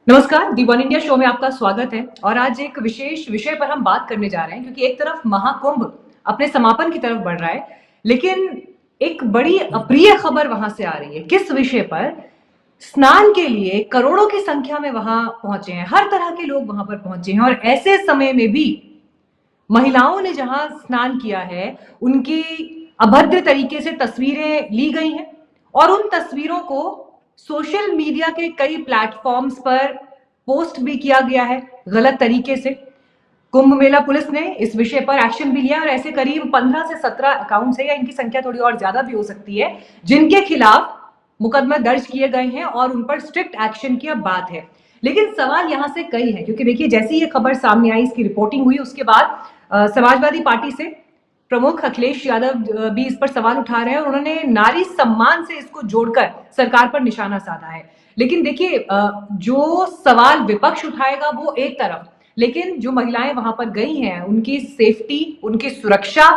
नमस्कार, दी one India show में आपका स्वागत है। और आज एक विशेष विषय पर हम बात करने जा रहे हैं, क्योंकि एक तरफ महाकुंभ अपने समापन की तरफ बढ़ रहा है, लेकिन एक बड़ी अप्रिय खबर वहां से आ रही है। किस विषय पर? स्नान के लिए करोड़ों की संख्या में वहां पहुंचे हैं, हर तरह के लोग वहां पर पहुंचे हैं, और ऐसे समय में भी महिलाओं ने जहां स्नान किया है, उनकी अभद्र तरीके से तस्वीरें ली गई हैं, और उन तस्वीरों को सोशल मीडिया के कई प्लेटफॉर्म्स पर पोस्ट भी किया गया है गलत तरीके से। कुंभ मेला पुलिस ने इस विषय पर एक्शन भी लिया, और ऐसे करीब 15 से 17 अकाउंट्स है, या इनकी संख्या थोड़ी और ज्यादा भी हो सकती है, जिनके खिलाफ मुकदमा दर्ज किए गए हैं और उन पर स्ट्रिक्ट एक्शन की अब बात है। लेकिन सवाल यहां से कई है, क्योंकि देखिए, जैसे ये खबर सामने आई, इसकी रिपोर्टिंग हुई, उसके बाद समाजवादी पार्टी से प्रमुख अखिलेश यादव भी इस पर सवाल उठा रहे हैं, और उन्होंने नारी सम्मान से इसको जोड़कर सरकार पर निशाना साधा है। लेकिन देखिए, जो सवाल विपक्ष उठाएगा वो एक तरफ, लेकिन जो महिलाएं वहां पर गई हैं, उनकी सेफ्टी, उनकी सुरक्षा,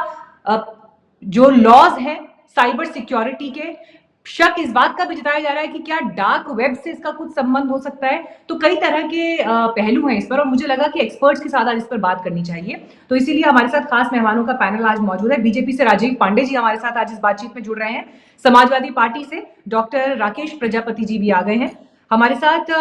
जो लॉज हैं साइबर सिक्योरिटी के, शक इस बात का भी जताया जा रहा है कि क्या डार्क वेब से इसका कुछ संबंध हो सकता है। तो कई तरह के पहलू हैं इस पर, और मुझे लगा कि एक्सपर्ट्स के साथ आज इस पर बात करनी चाहिए। तो इसीलिए हमारे साथ खास मेहमानों का पैनल आज मौजूद है। बीजेपी से राजीव पांडे जी हमारे साथ आज इस बातचीत में जुड़ रहे हैं। समाजवादी पार्टी से डॉक्टर राकेश प्रजापति जी भी आ गए हैं। हमारे साथ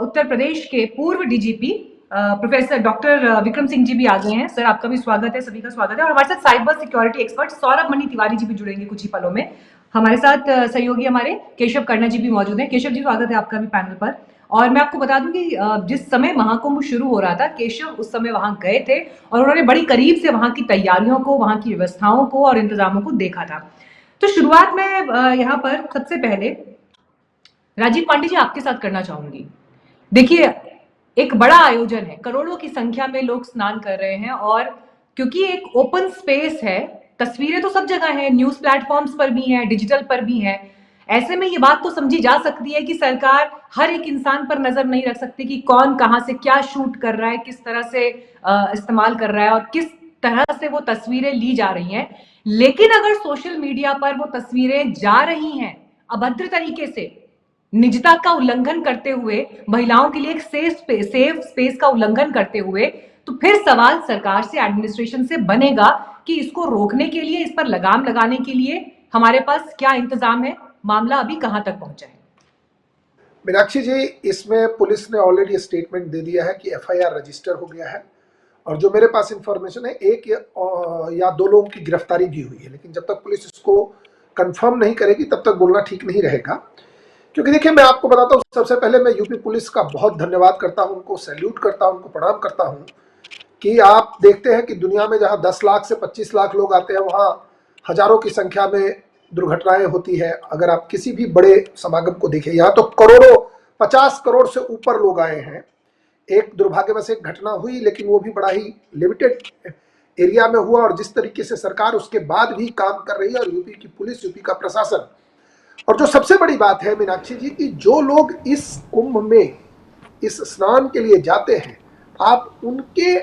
उत्तर प्रदेश के पूर्व DGP professor doctor Vikram Singh ji भी आ गए हैं। सर, आपका भी स्वागत है, सभी का स्वागत है। और हमारे साथ साइबर सिक्योरिटी एक्सपर्ट सौरभ मणि तिवारी जी भी जुड़ेंगे कुछ ही पलों में। हमारे साथ सहयोगी हमारे केशव कर्णा जी भी मौजूद हैं। केशव जी, स्वागत है आपका भी पैनल पर। और मैं आपको बता दूं कि जिस समय महाकुंभ शुरू हो रहा था, केशव उस समय वहां गए थे, और उन्होंने बड़ी करीब से वहां की तैयारियों को, वहां की व्यवस्थाओं को और इंतजामों को देखा था। तो शुरुआत में यहाँ पर सबसे पहले राजीव पांडे जी आपके साथ करना चाहूंगी। देखिए, एक बड़ा आयोजन है, करोड़ों की संख्या में लोग स्नान कर रहे हैं, और क्योंकि एक ओपन स्पेस है, तस्वीरें तो सब जगह हैं, न्यूज प्लेटफॉर्म्स पर भी हैं, डिजिटल पर भी हैं। ऐसे में ये बात तो समझी जा सकती है कि सरकार हर एक इंसान पर नजर नहीं रख सकती कि कौन कहां से क्या शूट कर रहा है, किस तरह से इस्तेमाल कर रहा है, और किस तरह से वो तस्वीरें ली जा रही हैं। लेकिन अगर सोशल मीडिया पर वो तस्वीरें जा रही हैं अभद्र तरीके से, निजता का उल्लंघन करते हुए, महिलाओं के लिए एक सेफ स्पेस का उल्लंघन करते हुए, तो फिर सवाल सरकार से, एडमिनिस्ट्रेशन से बनेगा कि इसको रोकने के लिए, इस पर लगाम लगाने के लिए हमारे पास क्या इंतजाम है, मामला अभी कहां तक पहुंचा है। मीनाक्षी जी, इसमें पुलिस ने ऑलरेडी स्टेटमेंट दे दिया है कि एफआईआर रजिस्टर हो गया है, और जो मेरे पास इंफॉर्मेशन है, एक या दो लोगों की गिरफ्तारी भी हुई है। लेकिन जब तक पुलिस इसको कंफर्म नहीं करेगी तब तक बोलना ठीक नहीं रहेगा। क्योंकि देखिए, मैं आपको बताता हूँ, सबसे पहले मैं यूपी पुलिस का बहुत धन्यवाद करता हूँ, उनको सैल्यूट करता हूँ, उनको प्रणाम करता हूँ कि आप देखते हैं कि दुनिया में जहाँ 10 लाख से 25 लाख लोग आते हैं, वहाँ हजारों की संख्या में दुर्घटनाएं होती है। अगर आप किसी भी बड़े समागम को देखें, यहाँ तो करोड़ों, 50 करोड़ से ऊपर लोग आए हैं। एक दुर्भाग्यवश एक घटना हुई, लेकिन वो भी बड़ा ही लिमिटेड एरिया में हुआ, और जिस तरीके से सरकार उसके बाद भी काम कर रही है, और यूपी की पुलिस, यूपी का प्रशासन। और जो सबसे बड़ी बात है मीनाक्षी जी, कि जो लोग इस कुंभ में इस स्नान के लिए जाते हैं, आप उनके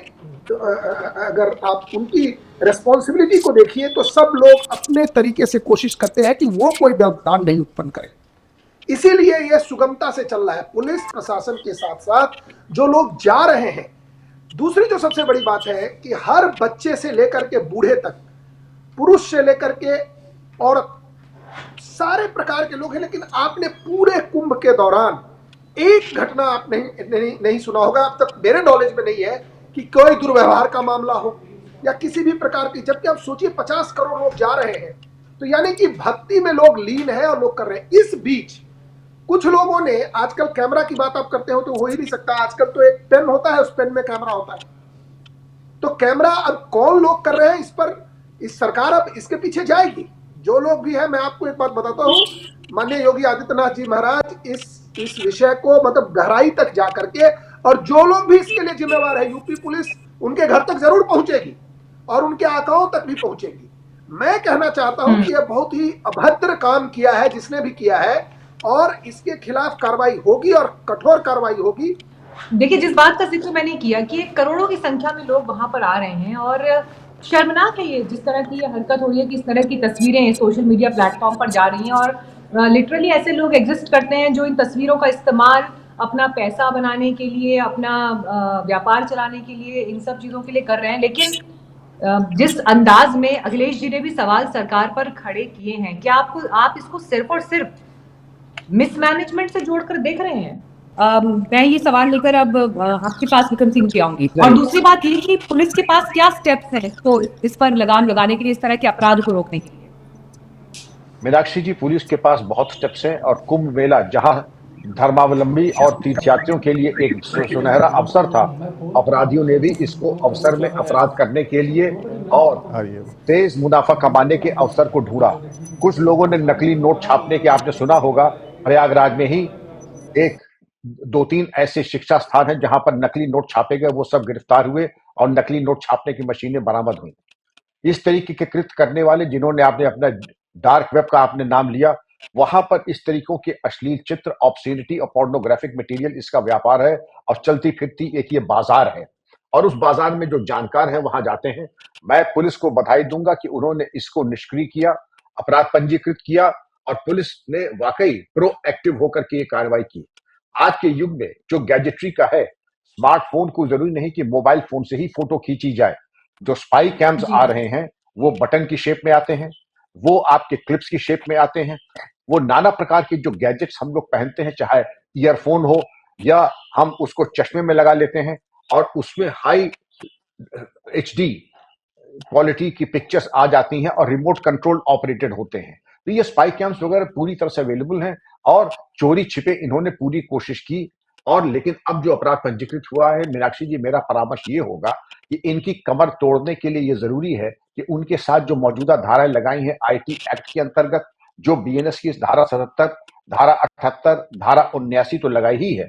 अगर आप उनकी रेस्पॉन्सिबिलिटी को देखिए, तो सब लोग अपने तरीके से कोशिश करते हैं कि वो कोई व्यवधान नहीं उत्पन्न करे। इसीलिए यह सुगमता से चल रहा है, पुलिस प्रशासन के साथ साथ जो लोग जा रहे हैं। दूसरी जो सबसे बड़ी बात है कि हर बच्चे से लेकर के बूढ़े तक, पुरुष से लेकर के औरत, सारे प्रकार के लोग हैं। लेकिन आपने पूरे कुंभ के दौरान एक घटना आप नहीं सुना होगा, अब तक मेरे नॉलेज में नहीं है, कि कोई दुर्व्यवहार का मामला हो या किसी भी प्रकार की। जबकि आप सोचिए, 50 करोड़ लोग जा रहे हैं, तो यानी कि भक्ति में लोग लीन है और लोग कर रहे हैं। इस बीच कुछ लोगों ने, आजकल कैमरा की बात आप करते हो तो हो ही नहीं सकता, आजकल तो एक पेन होता है, उस पेन में कैमरा होता है। तो कैमरा अब कौन लोग कर रहे हैं, इस पर इस सरकार अब इसके पीछे जाएगी। जो लोग भी है, मैं आपको एक बात बताता हूँ, माननीय योगी आदित्यनाथ जी महाराज इस विषय को मतलब गहराई तक जा करके, और जो लोग भी इसके लिए जिम्मेवार है, यूपी पुलिस उनके घर तक जरूर पहुंचेगी और उनके आकाओं तक भी पहुंचेगी। मैं कहना चाहता हूं कि यह बहुत ही अभद्र काम किया है जिसने भी किया है, और इसके खिलाफ कार्रवाई होगी और कठोर कार्रवाई होगी। देखिए, जिस बात का जिक्र मैंने किया कि करोड़ों की संख्या में लोग वहां पर आ रहे हैं, और शर्मनाक है ये, जिस तरह की ये हरकत हो रही है कि इस तरह की तस्वीरें सोशल मीडिया प्लेटफॉर्म पर जा रही हैं, और लिटरली ऐसे लोग एग्जिस्ट करते हैं जो इन तस्वीरों का इस्तेमाल अपना पैसा बनाने के लिए, अपना व्यापार चलाने के लिए, इन सब चीजों के लिए कर रहे हैं। लेकिन जिस अंदाज में अखिलेश जी ने भी सवाल सरकार पर खड़े किए हैं, क्या आप इसको सिर्फ और सिर्फ मिसमैनेजमेंट से जोड़कर देख रहे हैं? मैं ये सवाल लेकर अब आपके पास विक्रम सिंह जी आऊंगी। और दूसरी बात ये कि पुलिस के पास क्या स्टेप्स हैं तो इस पर लगाम लगाने के लिए, इस तरह के अपराध को रोकने के लिए? मीनाक्षी जी, पुलिस के पास बहुत स्टेप्स हैं और कुंभ मेला जहां धर्मावलंबी और तीर्थयात्रियों के लिए एक सुनहरा अवसर था, अपराधियों ने भी इसको अवसर में अपराध करने के लिए और तेज मुनाफा कमाने के अवसर को ढूंढा। कुछ लोगों ने नकली नोट छापने के, आपने सुना होगा प्रयागराज में ही एक 2-3 ऐसे शिक्षा स्थान हैं जहां पर नकली नोट छापे गए, वो सब गिरफ्तार हुए और नकली नोट छापने की मशीनें बरामद हुई। इस तरीके के कृत्य करने वाले, जिन्होंने आपने अपना डार्क वेब का आपने नाम लिया, वहां पर इस तरीकों के अश्लील चित्र, ऑब्ससीनिटी और पोर्नोग्राफिक मटेरियल, इसका व्यापार है और चलती फिरती एक ये बाजार है। और उस बाजार में जो जानकार हैं वहां जाते हैं। मैं पुलिस को बधाई दूंगा कि उन्होंने इसको निष्क्रिय किया, अपराध पंजीकृत किया और पुलिस ने वाकई प्रोएक्टिव होकर के ये कार्रवाई की। आज के युग में जो गैजेट्री का है, स्मार्टफोन को जरूरी नहीं कि मोबाइल फोन से ही फोटो खींची जाए। जो स्पाई कैम्स आ रहे हैं वो बटन की शेप में आते हैं, वो आपके क्लिप्स की शेप में आते हैं, वो नाना प्रकार के जो गैजेट्स हम लोग पहनते हैं, चाहे ईयरफोन हो या हम उसको चश्मे में लगा लेते हैं और उसमें हाई HD क्वालिटी की पिक्चर्स आ जाती हैं और रिमोट कंट्रोल ऑपरेटेड होते हैं। तो ये स्पाई कैम्स वगैरह पूरी तरह से अवेलेबल हैं और चोरी छिपे इन्होंने पूरी कोशिश की। और लेकिन अब जो अपराध पंजीकृत हुआ है, मीनाक्षी जी, मेरा परामर्श ये होगा कि इनकी कमर तोड़ने के लिए ये जरूरी है कि उनके साथ जो मौजूदा धाराएं लगाई हैं IT एक्ट के अंतर्गत, जो BNS की धारा 77, धारा 78, धारा 79 तो लगाई ही है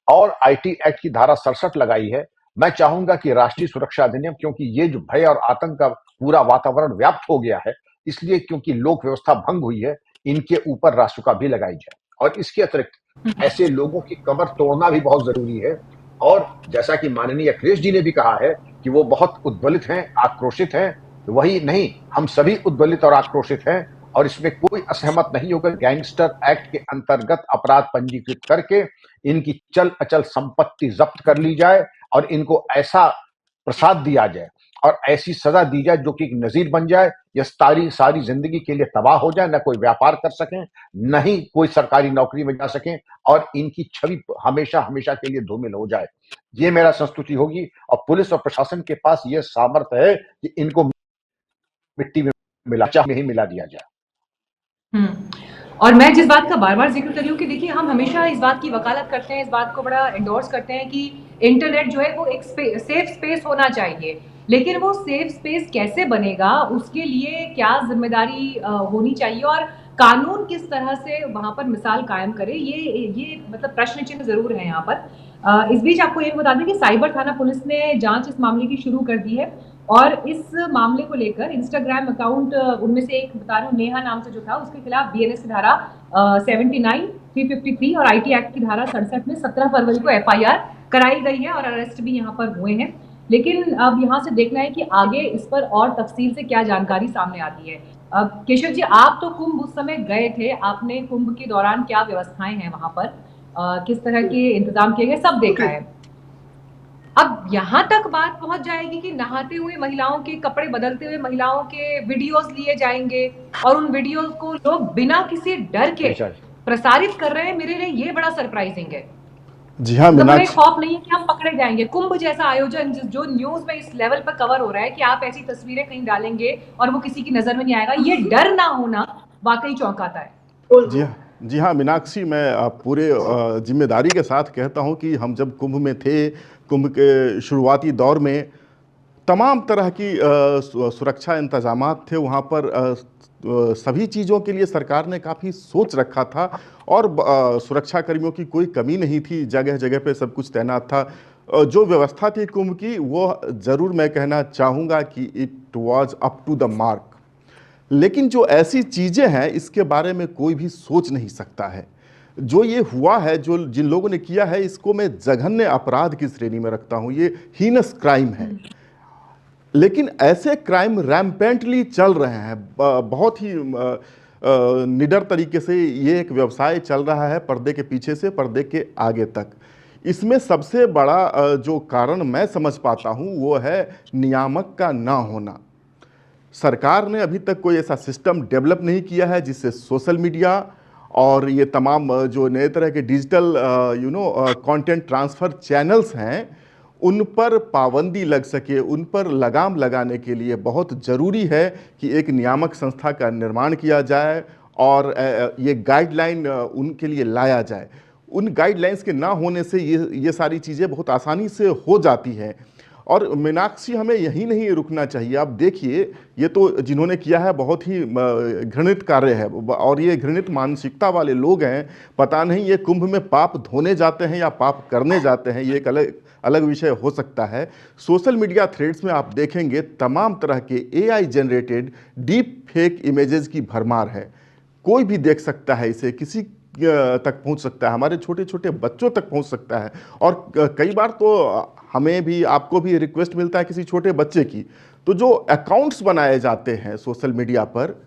और IT एक्ट की धारा 67 लगाई है। मैं चाहूंगा कि राष्ट्रीय सुरक्षा अधिनियम, क्योंकि ये जो भय और आतंक का पूरा वातावरण व्याप्त हो गया है, इसलिए क्योंकि लोक व्यवस्था भंग हुई है, इनके ऊपर रासुका भी लगाई जाए। और इसके अतिरिक्त ऐसे लोगों की कमर तोड़ना भी बहुत जरूरी है। और जैसा कि माननीय अखिलेश जी ने भी कहा है कि वो बहुत उद्वेलित हैं, आक्रोशित हैं, वही नहीं, हम सभी उद्वेलित और आक्रोशित हैं और इसमें कोई असहमत नहीं होगा। गैंगस्टर एक्ट के अंतर्गत अपराध पंजीकृत करके इनकी चल अचल संपत्ति जब्त कर ली जाए और इनको ऐसा प्रसाद दिया जाए और ऐसी सजा दी जाए जो कि एक नजीर बन जाए। यह सारी जिंदगी के लिए तबाह हो जाए, न कोई व्यापार कर सकें, न ही कोई सरकारी नौकरी में जा सकें और इनकी छवि हमेशा हमेशा के लिए धूमिल हो जाए। ये मेरा संस्तुति होगी और पुलिस और प्रशासन के पास यह सामर्थ्य है कि इनको मिट्टी में ही मिला दिया जाए। और मैं जिस बात का बार बार जिक्र कर रही हूँ कि देखिए, हम हमेशा इस बात की वकालत करते हैं, इस बात को बड़ा एंडोर्स करते हैं कि इंटरनेट जो है वो एक सेफ स्पेस होना चाहिए। लेकिन वो सेफ स्पेस कैसे बनेगा, उसके लिए क्या जिम्मेदारी होनी चाहिए और कानून किस तरह से वहां पर मिसाल कायम करे, ये मतलब प्रश्न चिन्ह जरूर है यहाँ पर। इस बीच आपको ये बता दें कि साइबर थाना पुलिस ने जांच इस मामले की शुरू कर दी है और इस मामले को लेकर इंस्टाग्राम अकाउंट, उनमें से एक बता रही हूँ, नेहा नाम से जो था, उसके खिलाफ BNS की धारा 79, 353 और IT एक्ट की धारा 67 में 17 फरवरी को FIR कराई गई है और अरेस्ट भी यहाँ पर हुए हैं। लेकिन अब यहाँ से देखना है कि आगे इस पर और तफसील से क्या जानकारी सामने आती है। अब केशव जी, आप तो कुंभ उस समय गए थे, आपने कुंभ के दौरान क्या व्यवस्थाएं हैं वहां पर, किस तरह के इंतजाम किए गए, सब देखा है। अब यहाँ तक बात पहुंच जाएगी कि नहाते हुए महिलाओं के कपड़े बदलते हुए महिलाओं के वीडियोस लिए जाएंगे और उन वीडियोस को लोग बिना किसी डर के प्रसारित कर रहे हैं। मेरे लिए ये बड़ा सरप्राइजिंग है। जी हाँ, तो हमें खौफ नहीं है कि हम पकड़े जाएंगे। कुंभ जैसा आयोजन जो न्यूज में इस लेवल पर कवर हो रहा है कि आप ऐसी तस्वीरें कहीं डालेंगे और वो किसी की नजर में नहीं आएगा, ये डर ना होना वाकई चौंकाता है। जी हाँ मीनाक्षी, मैं पूरे जिम्मेदारी के साथ कहता हूँ कि हम जब कुंभ में थे, कुंभ के शुरुआती दौर में तमाम तरह की सुरक्षा इंतजामात थे वहाँ पर। सभी चीज़ों के लिए सरकार ने काफ़ी सोच रखा था और सुरक्षा कर्मियों की कोई कमी नहीं थी, जगह जगह पे सब कुछ तैनात था। जो व्यवस्था थी कुंभ की, वो ज़रूर मैं कहना चाहूँगा कि it was up to the mark. लेकिन जो ऐसी चीज़ें हैं इसके बारे में कोई भी सोच नहीं सकता है। जो ये हुआ है, जो जिन लोगों ने किया है, इसको मैं जघन्य अपराध की श्रेणी में रखता हूँ। ये हीनस क्राइम है। लेकिन ऐसे क्राइम रैम्पेंटली चल रहे हैं, बहुत ही निडर तरीके से ये एक व्यवसाय चल रहा है, पर्दे के पीछे से पर्दे के आगे तक। इसमें सबसे बड़ा जो कारण मैं समझ पाता हूँ वो है नियामक का ना होना। सरकार ने अभी तक कोई ऐसा सिस्टम डेवलप नहीं किया है जिससे सोशल मीडिया और ये तमाम जो नए तरह के डिजिटल कंटेंट ट्रांसफ़र चैनल्स हैं उन पर पाबंदी लग सके, उन पर लगाम लगाने के लिए बहुत ज़रूरी है कि एक नियामक संस्था का निर्माण किया जाए और ये गाइडलाइन उनके लिए लाया जाए। उन गाइडलाइंस के ना होने से ये सारी चीज़ें बहुत आसानी से हो जाती हैं। और मीनाक्षी, हमें यहीं नहीं रुकना चाहिए। आप देखिए, ये तो जिन्होंने किया है बहुत ही घृणित कार्य है और ये घृणित मानसिकता वाले लोग हैं। पता नहीं ये कुंभ में पाप धोने जाते हैं या पाप करने जाते हैं, ये एक अलग विषय हो सकता है। सोशल मीडिया थ्रेड्स में आप देखेंगे तमाम तरह के AI generated deep fake images की भरमार है। कोई भी देख सकता है इसे, किसी तक पहुंच सकता है, हमारे छोटे छोटे बच्चों तक पहुंच सकता है। और कई बार तो हमें भी, आपको भी रिक्वेस्ट मिलता है किसी छोटे बच्चे की, तो जो अकाउंट्स बनाए जाते हैं सोशल मीडिया पर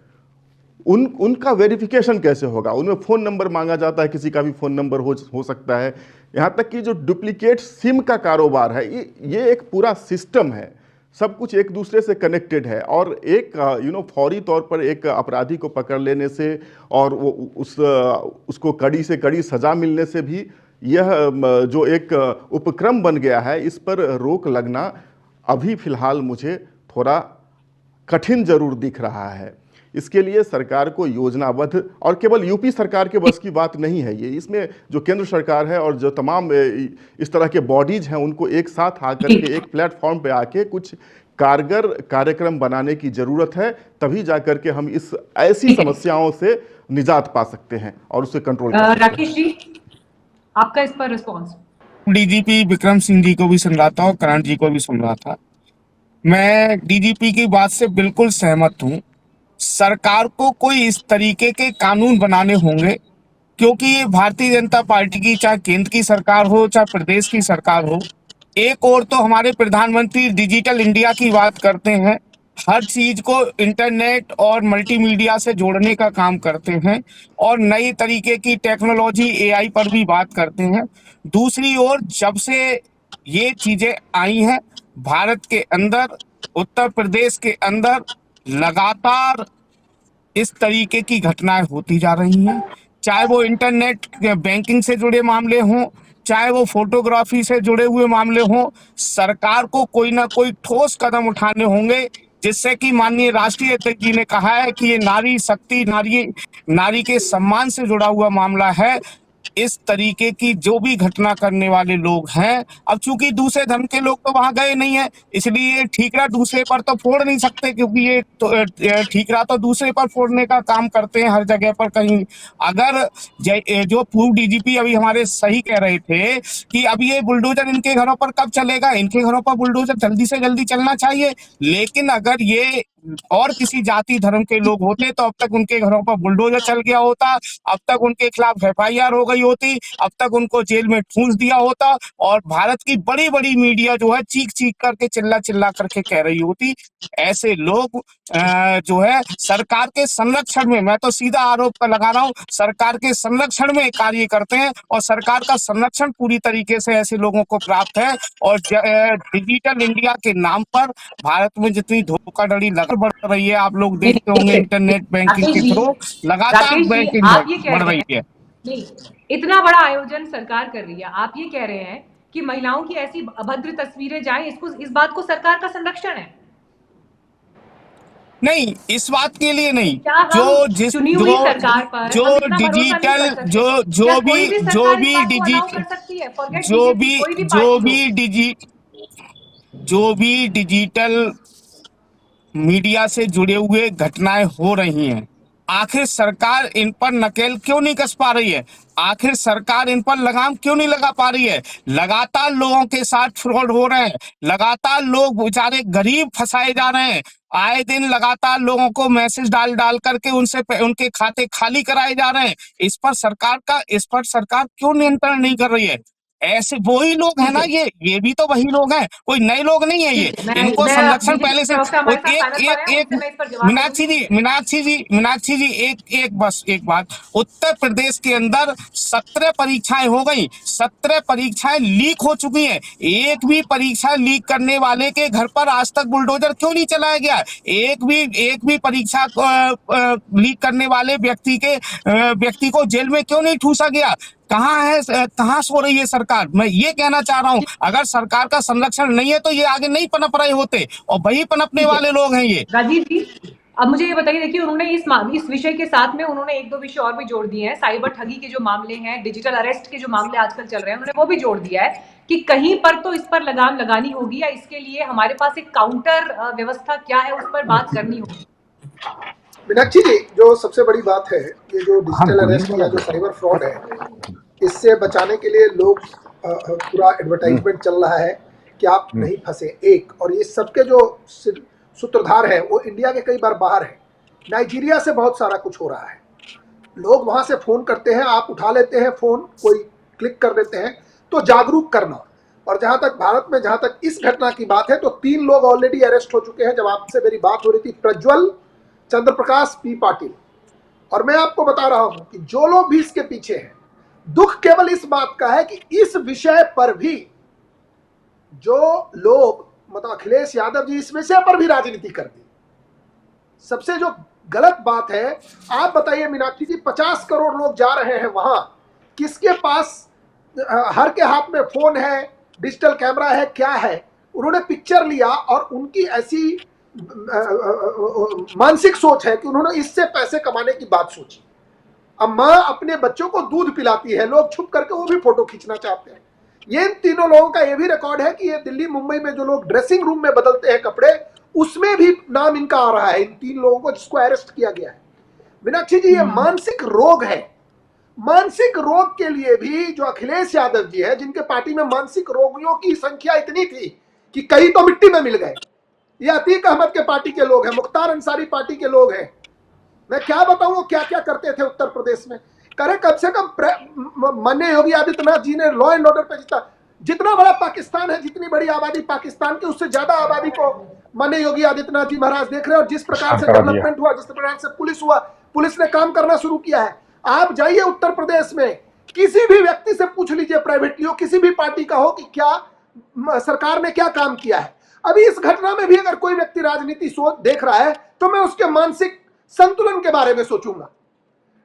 उनका वेरिफिकेशन कैसे होगा? उनमें फ़ोन नंबर मांगा जाता है, किसी का भी फ़ोन नंबर हो सकता है। यहाँ तक कि जो डुप्लीकेट सिम का कारोबार है, ये एक पूरा सिस्टम है। सब कुछ एक दूसरे से कनेक्टेड है और एक फौरी तौर पर एक अपराधी को पकड़ लेने से और वो उसको कड़ी से कड़ी सज़ा मिलने से भी यह जो एक उपक्रम बन गया है, इस पर रोक लगना अभी फ़िलहाल मुझे थोड़ा कठिन ज़रूर दिख रहा है। इसके लिए सरकार को योजनाबद्ध, और केवल यूपी सरकार के बस की बात नहीं है ये, इसमें जो केंद्र सरकार है और जो तमाम इस तरह के बॉडीज हैं उनको एक साथ आकर के एक प्लेटफॉर्म पे आके कुछ कारगर कार्यक्रम बनाने की ज़रूरत है। तभी जाकर के हम इस ऐसी समस्याओं से निजात पा सकते हैं और उसे कंट्रोल कर सकते हैं। राकेश जी, आपका इस पर रिस्पॉन्स? डीजीपी विक्रम सिंह जी को भी सुन रहा था और करण जी को भी सुन रहा था। मैं डीजीपी की बात से बिल्कुल सहमत हूँ। सरकार को कोई इस तरीके के कानून बनाने होंगे, क्योंकि ये भारतीय जनता पार्टी की, चाहे केंद्र की सरकार हो चाहे प्रदेश की सरकार हो, एक और तो हमारे प्रधानमंत्री डिजिटल इंडिया की बात करते हैं, हर चीज को इंटरनेट और मल्टीमीडिया से जोड़ने का काम करते हैं और नई तरीके की टेक्नोलॉजी AI पर भी बात करते हैं। दूसरी ओर जब से ये चीजें आई हैं, भारत के अंदर, उत्तर प्रदेश के अंदर लगातार इस तरीके की घटनाएं होती जा रही हैं। चाहे वो इंटरनेट बैंकिंग से जुड़े मामले हों, चाहे वो फोटोग्राफी से जुड़े हुए मामले हों, सरकार को कोई ना कोई ठोस कदम उठाने होंगे, जिससे कि माननीय राष्ट्रीय अध्यक्ष जी ने कहा है कि ये नारी शक्ति, नारी के सम्मान से जुड़ा हुआ मामला है। इस तरीके की जो भी घटना करने वाले लोग हैं, अब चूंकि दूसरे धर्म के लोग तो वहां गए नहीं है, इसलिए ठीकरा दूसरे पर तो फोड़ नहीं सकते, क्योंकि ये तो ठीकरा तो दूसरे पर फोड़ने का काम करते हैं हर जगह पर। कहीं अगर जो पूर्व डीजीपी अभी हमारे सही कह रहे थे कि अब ये बुलडोजर इनके घरों पर कब चलेगा, इनके घरों पर बुलडोजर जल्दी से जल्दी चलना चाहिए। लेकिन अगर ये और किसी जाति धर्म के लोग होते तो अब तक उनके घरों पर बुलडोजर चल गया होता, अब तक उनके खिलाफ FIR हो गई होती, अब तक उनको जेल में ठूंस दिया होता और भारत की बड़ी बड़ी मीडिया जो है चीख चीख करके, चिल्ला चिल्ला करके कह रही होती। ऐसे लोग जो है सरकार के संरक्षण में, मैं तो सीधा आरोप लगा रहा हूँ, सरकार के संरक्षण में कार्य करते हैं और सरकार का संरक्षण पूरी तरीके से ऐसे लोगों को प्राप्त है। और डिजिटल इंडिया के नाम पर भारत में जितनी धोखाधड़ी बढ़ रही है, आप लोग देखते होंगे इंटरनेट बैंकिंग के थ्रू लगातार बैंकिंग बढ़ रही है। नहीं, इतना बड़ा आयोजन सरकार कर रही है, आप ये कह रहे हैं कि महिलाओं की ऐसी अभद्र तस्वीरें जाएं, इस बात को सरकार का संरक्षण है? नहीं, इस बात के लिए नहीं, जो चुनी हुई सरकार पर जो डिजिटल जो भी डिजिटल मीडिया से जुड़े हुए घटनाएं हो रही हैं, आखिर सरकार इन पर नकेल क्यों नहीं कस पा रही है? आखिर सरकार इन पर लगाम क्यों नहीं लगा पा रही है? लगातार लोगों के साथ फ्रॉड हो रहे हैं, लगातार लोग बेचारे गरीब फंसाए जा रहे हैं, आए दिन लगातार लोगों को मैसेज डाल करके उनके खाते खाली कराए जा रहे हैं। इस पर सरकार क्यों नियंत्रण नहीं कर रही है? ऐसे वही लोग हैं ठीक ना, है, ये भी तो वही लोग हैं, कोई नए लोग नहीं है ये। ठीक है। इनको मैं संरक्षण बीजेपी पहले से। प्रवक्ता और हमारे साथ एक पैनल पर एक हैं, एक उनसे मैं इस पर जवाब करूंगी। मीनाक्षी जी, एक बस एक बात। उत्तर प्रदेश के अंदर 17 परीक्षाएं हो गई, 17 परीक्षाएं लीक हो चुकी हैं। एक भी परीक्षा लीक करने वाले के घर पर आज तक बुलडोजर क्यों नहीं चलाया गया? एक भी परीक्षा लीक करने वाले व्यक्ति को जेल में क्यों नहीं ठूसा गया? कहाँ सो रही है सरकार? मैं ये कहना चाह रहा हूं, अगर सरकार का संरक्षण नहीं है तो ये आगे नहीं पनप रहे होते, और वही पनपने ठीक है वाले लोग हैं ये। राजीव जी, अब मुझे ये बताइए, देखिए उन्होंने इस विषय के साथ में उन्होंने एक दो विषय और भी जोड़ दिए हैं। साइबर ठगी के जो मामले हैं, डिजिटल अरेस्ट के जो मामले आजकल चल रहे हैं, उन्होंने वो भी जोड़ दिया है कि कहीं पर तो इस पर लगाम लगानी होगी, या इसके लिए हमारे पास एक काउंटर व्यवस्था क्या है, उस पर बात करनी होगी। मीनाक्षी जी, जो सबसे बड़ी बात है, ये जो हाँ, डिजिटल अरेस्ट या जो साइबर फ्रॉड है, इससे बचाने के लिए लोग पूरा एडवर्टाइजमेंट चल रहा है कि आप नहीं फंसे। एक और ये सबके जो सूत्रधार है वो इंडिया के कई बार बाहर है। नाइजीरिया से बहुत सारा कुछ हो रहा है। लोग वहां से फोन करते हैं, आप उठा लेते हैं फोन, कोई क्लिक कर देते हैं। तो जागरूक करना। और जहां तक भारत में, जहां तक इस घटना की बात है, तो 3 लोग ऑलरेडी अरेस्ट हो चुके हैं। जब आपसे मेरी बात हो रही थी, प्रज्वल, चंद्रप्रकाश पी पाटिल। और मैं आपको बता रहा हूं कि जो लोग भी इसके पीछे हैं, दुख केवल इस बात का है कि इस विषय पर भी जो लोग, मतलब अखिलेश यादव जी इस विषय पर भी राजनीति कर दी। सबसे जो गलत बात है, आप बताइए मीनाक्षी जी, 50 करोड़ लोग जा रहे हैं वहां, किसके पास हर के हाथ में फोन है, डिजिटल कैमरा है, क्या है? उन्होंने पिक्चर लिया और उनकी ऐसी मानसिक सोच है कि उन्होंने इससे पैसे कमाने की बात सोची। अब माँ अपने बच्चों को दूध पिलाती है, लोग छुप करके वो भी फोटो खींचना चाहते हैं। ये इन तीनों लोगों का ये भी रिकॉर्ड है कि ये दिल्ली मुंबई में जो लोग ड्रेसिंग रूम में बदलते हैं कपड़े, उसमें भी नाम इनका आ रहा है, इन 3 लोगों को जिसको अरेस्ट किया गया है। मीनाक्षी जी, ये मानसिक रोग है। मानसिक रोग के लिए भी जो अखिलेश यादव जी है, जिनके पार्टी में मानसिक रोगियों की संख्या इतनी थी कि कई तो मिट्टी में मिल गए, ये अतीक अहमद के पार्टी के लोग हैं, मुख्तार अंसारी पार्टी के लोग हैं। मैं क्या बताऊं वो क्या क्या करते थे उत्तर प्रदेश में। करे कम से कम माननीय योगी आदित्यनाथ जी ने लॉ एंड ऑर्डर पे जितना बड़ा पाकिस्तान है, जितनी बड़ी आबादी पाकिस्तान की, उससे ज्यादा आबादी को माननीय योगी आदित्यनाथ जी महाराज देख रहे हैं। और जिस प्रकार से डेवलपमेंट हुआ, जिस प्रकार से पुलिस हुआ, पुलिस ने काम करना शुरू किया है। आप जाइए उत्तर प्रदेश में, किसी भी व्यक्ति से पूछ लीजिए, प्राइवेटली हो, किसी भी पार्टी का हो, कि क्या सरकार ने क्या काम किया है। अभी इस घटना में भी अगर कोई व्यक्ति राजनीति सोच देख रहा है, तो मैं उसके मानसिक संतुलन के बारे में सोचूंगा।